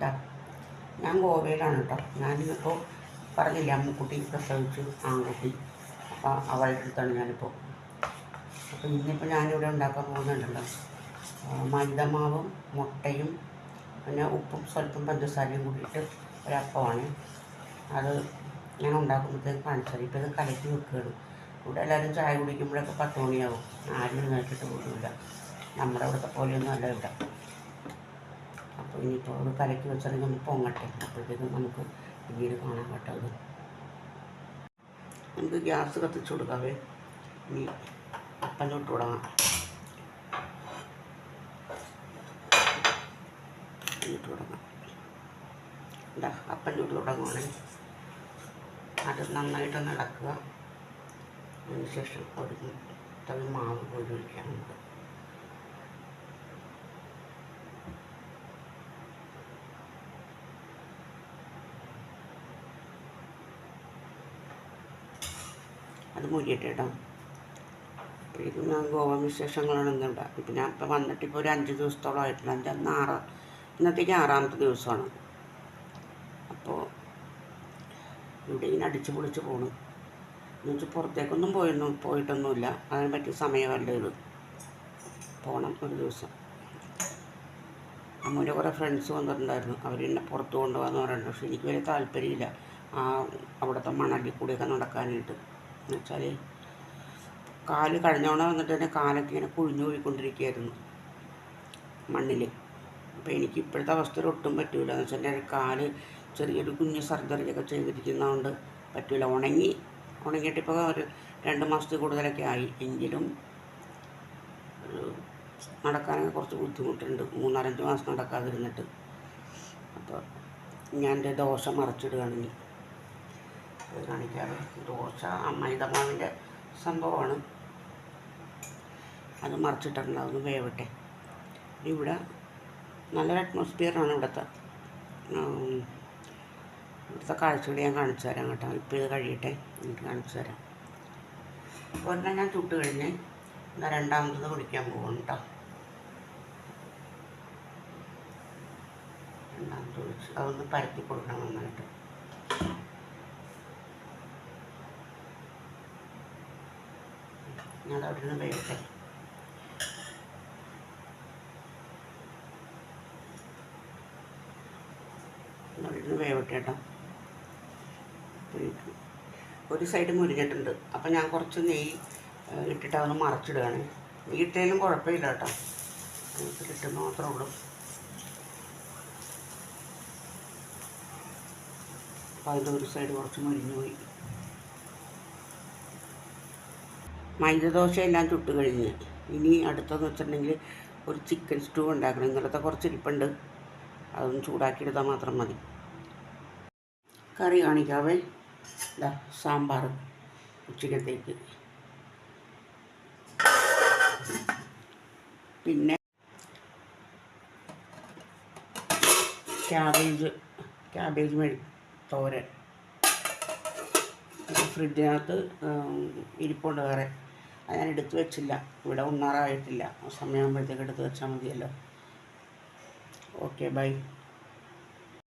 ഇതാ ഞാൻ ഗോവയിലാണ് കേട്ടോ. ഞാനിപ്പോൾ പറഞ്ഞില്ല അമ്മുക്കുട്ടി പ്രസവിച്ചു ആൺകുട്ടി. അപ്പോൾ അവളുടെ അടുത്താണ് ഞാനിപ്പോൾ. അപ്പോൾ ഇന്നിപ്പോൾ ഞാനിവിടെ ഉണ്ടാക്കാൻ പോകുന്നുണ്ടല്ലോ മൈദമാവും മുട്ടയും പിന്നെ ഉപ്പും സ്വല്പം പഞ്ചസാരയും കൂടിയിട്ട് ഒരപ്പമാണ്. അത് ഞാൻ ഉണ്ടാക്കുമ്പോഴത്തേക്ക് കാണിച്ചാൽ ഇപ്പോൾ ഇത് കലക്കി വെക്കുകയാണ്. ഇവിടെ എല്ലാവരും ചായ കുടിക്കുമ്പോഴൊക്കെ 10 മണിയാവും. ആരും നോക്കിയിട്ട് പോലുമില്ല. നമ്മുടെ ഇവിടുത്തെ പോലെയൊന്നും അല്ല ഇവിടെ. അപ്പോൾ ഇനിയിപ്പോൾ അത് കലക്കി വെച്ചാൽ ഒന്ന് പൊങ്ങട്ടെ. അപ്പോഴത്തേക്കും നമുക്ക് പിന്നീട് കാണാൻ കേട്ടത്. നമുക്ക് ഗ്യാസ് കത്തിച്ചു കൊടുക്കാവേ. ഇനി അപ്പം ചുട്ട് തുടങ്ങാം. ചുട്ട് തുടങ്ങാം. എന്താ അപ്പം ചുട്ട് തുടങ്ങുവാണെങ്കിൽ അത് നന്നായിട്ടൊന്ന് ഇളക്കുക. അതിനുശേഷം ഒരു തവി മാവ് കോരി ഒഴിക്കാം. നമുക്ക് അത് മുരിയട്ടെ കേട്ടോ. അപ്പോഴേക്കും ഞാൻ ഗോവ വിശേഷങ്ങളാണ് ഇന്നുണ്ട്. ഇപ്പം ഞാൻ ഇപ്പം വന്നിട്ടിപ്പോൾ ഒരു 5 ദിവസത്തോളം ആയിട്ടില്ല. ഇന്നത്തേക്ക് 6ാമത്തെ ദിവസമാണ്. അപ്പോൾ ഇവിടെ ഇങ്ങനെ അടിച്ച് പൊളിച്ച് പോകണം എന്ന് വെച്ചാൽ പുറത്തേക്കൊന്നും പോയിട്ടൊന്നുമില്ല. അതിനെ പറ്റിയ സമയമല്ല ഇത്. പോകണം ഒരു ദിവസം. അമ്മൂൻ്റെ കുറേ ഫ്രണ്ട്സ് വന്നിട്ടുണ്ടായിരുന്നു. അവരെന്നെ പുറത്ത് കൊണ്ടുപോകാന്ന് പറയുന്നുണ്ട്. പക്ഷേ എനിക്ക് വലിയ താല്പര്യമില്ല അവിടുത്തെ മണലിൽ കൂടിയൊക്കെ നടക്കാനായിട്ട്. എന്ന് വെച്ചാൽ കാല് കഴിഞ്ഞോണം വന്നിട്ട് തന്നെ കാലൊക്കെ ഇങ്ങനെ കുഴിഞ്ഞു പോയിക്കൊണ്ടിരിക്കുകയായിരുന്നു മണ്ണിൽ. അപ്പോൾ എനിക്ക് ഇപ്പോഴത്തെ അവസ്ഥയിൽ ഒട്ടും പറ്റില്ല. എന്ന് വെച്ചാൽ എൻ്റെ കാല് ചെറിയൊരു കുഞ്ഞ് സർജറിയൊക്കെ ചെയ്തിരിക്കുന്നതുകൊണ്ട് പറ്റില്ല. ഉണങ്ങിയിട്ടിപ്പോൾ ഒരു 2 മാസത്തിൽ കൂടുതലൊക്കെ ആയി. എങ്കിലും നടക്കാനൊക്കെ കുറച്ച് ബുദ്ധിമുട്ടുണ്ട്. 3-5 മാസം നടക്കാതിരുന്നിട്ട്. അപ്പോൾ ഞാൻ എൻ്റെ ദോശ മറിച്ചിടുകയാണെങ്കിൽ അത് കാണിക്കാറ്. ദോശ മൈദമാവിൻ്റെ സംഭവമാണ്. അത് മറിച്ചിട്ടുണ്ട്. അതൊന്ന് വേവട്ടെ. ഇവിടെ നല്ലൊരു അറ്റ്മോസ്ഫിയറാണ് ഇവിടുത്തെ കാഴ്ചകൾ ഞാൻ കാണിച്ചു തരാം കേട്ടോ. ഇപ്പോൾ ഇത് കഴിയട്ടെ, എനിക്ക് കാണിച്ചു തരാം. ഒരെണ്ണം ഞാൻ ചുട്ട് കഴിഞ്ഞ് എന്നാൽ 2ാമത്തത് കുടിക്കാൻ പോകും കേട്ടോ. 2ാമത് കുടിച്ച് അതൊന്ന് പരത്തി കൊടുക്കണം നന്നായിട്ട്. ഞാൻ അവിടെ നിന്ന് വേവട്ടെ. അവിടെ നിന്ന് വേവട്ടെ കേട്ടോ. ഒരു സൈഡ് മുരിഞ്ഞിട്ടുണ്ട്. അപ്പം ഞാൻ കുറച്ച് നെയ്യ് ഇട്ടിട്ട് അതൊന്ന് മറച്ചിടുകയാണ്. നെയ്യ് ഇട്ടാലും കുഴപ്പമില്ല കേട്ടോ. എനിക്ക് കിട്ടുന്ന മാത്രമേ ഉള്ളൂ. അപ്പോൾ അതിൻ്റെ ഒരു സൈഡ് കുറച്ച് മുരിഞ്ഞു പോയി. മൈദദോശയെല്ലാം ചുട്ട് കഴിഞ്ഞ് ഇനി അടുത്തതെന്ന് വെച്ചിട്ടുണ്ടെങ്കിൽ ഒരു ചിക്കൻ സ്റ്റൂ ഉണ്ടാക്കണം. ഇന്നലത്തെ കുറച്ച് ഇരിപ്പുണ്ട്. അതൊന്ന് ചൂടാക്കിയെടുത്താൽ മാത്രം മതി. കറി കാണിക്കാവേ. ഇതാ സാമ്പാർ ഉച്ചക്കത്തേക്ക്. പിന്നെ ക്യാബേജ് തോരൻ ഫ്രിഡ്ജിനകത്ത് ഇരിപ്പുണ്ട് വേറെ. അത് ഞാൻ എടുത്തു വെച്ചില്ല. ഇവിടെ ഉണ്ണാറായിട്ടില്ല. സമയമാകുമ്പോഴത്തേക്ക് എടുത്ത് വെച്ചാൽ മതിയല്ലോ. Okay bye.